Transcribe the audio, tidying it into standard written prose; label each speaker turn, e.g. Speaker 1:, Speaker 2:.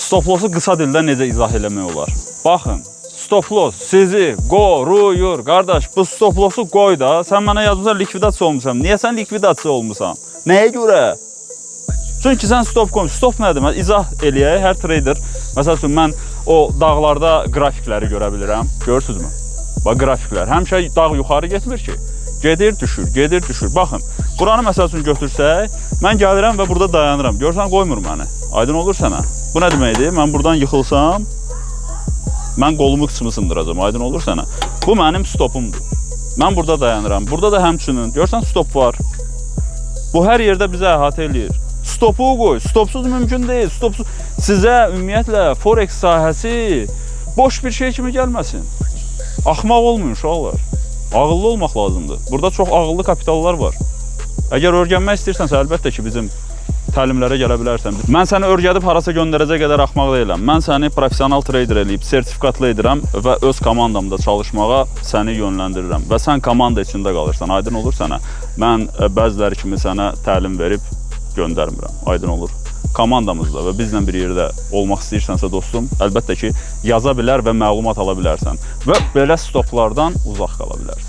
Speaker 1: stop lossu qısa dildə necə izah eləmək olar? Baxın, stop loss sizi qoruyur. Qardaş, bu stop lossu qoy da. Sən mənə yazmısan likvidasiya olmusan. Niyə sən likvidasiya olmusan? Nəyə görə? Çünki sən stop qoy. Stop nədir? Mən izah eləyək. Hər trader, məsəl üçün mən o dağlarda qrafikləri görə bilirəm. Görürsünüzmü? Bax, qrafiklər. Həmişə dağ yuxarı getmir ki. Gedir, düşür, gedir, düşür. Baxın, buranı məsəl üçün götürsək, mən gəlirəm və burada dayanıram. Görsən, qoymur məni. Aydın olur sənə. Bu nə deməkdir? Mən buradan yıxılsam, mən qolumu qısmı sındıracam. Aydın olur sənə. Bu mənim stopumdur. Mən burada dayanıram. Burada da həmçinin, görsən, stop var. Bu hər yerdə bizə əhatə eləyir. Stopu qoy. Stopsuz mümkün deyil. Stopsuz. Sizə ümumiyyətlə Forex sahəsi boş bir şey kimi gəlməsin. Axmaq olmayın uşaqlar. Ağıllı olmaq lazımdır. Burada çox ağıllı kapitallar var. Əgər öyrənmək istəyirsənsə, əlbəttə ki, bizim təlimlərə gələ bilərsən. Mən səni öyrədib harasa göndərəcək qədər axmaq deyiləm. Mən səni professional trader eləyib, sertifikatlı edirəm və öz komandamda çalışmağa səni yönləndirirəm. Və sən komanda içində qalırsan, aydın olur sənə. Mən bəziləri kimi sənə təlim verib göndərmirəm, aydın olur. Komandamızda və bizlə bir yerdə olmaq istəyirsənsə dostum, əlbəttə ki, yaza bilər və məlumat ala bilərsən və belə stoplardan uzaq qala bilərsən.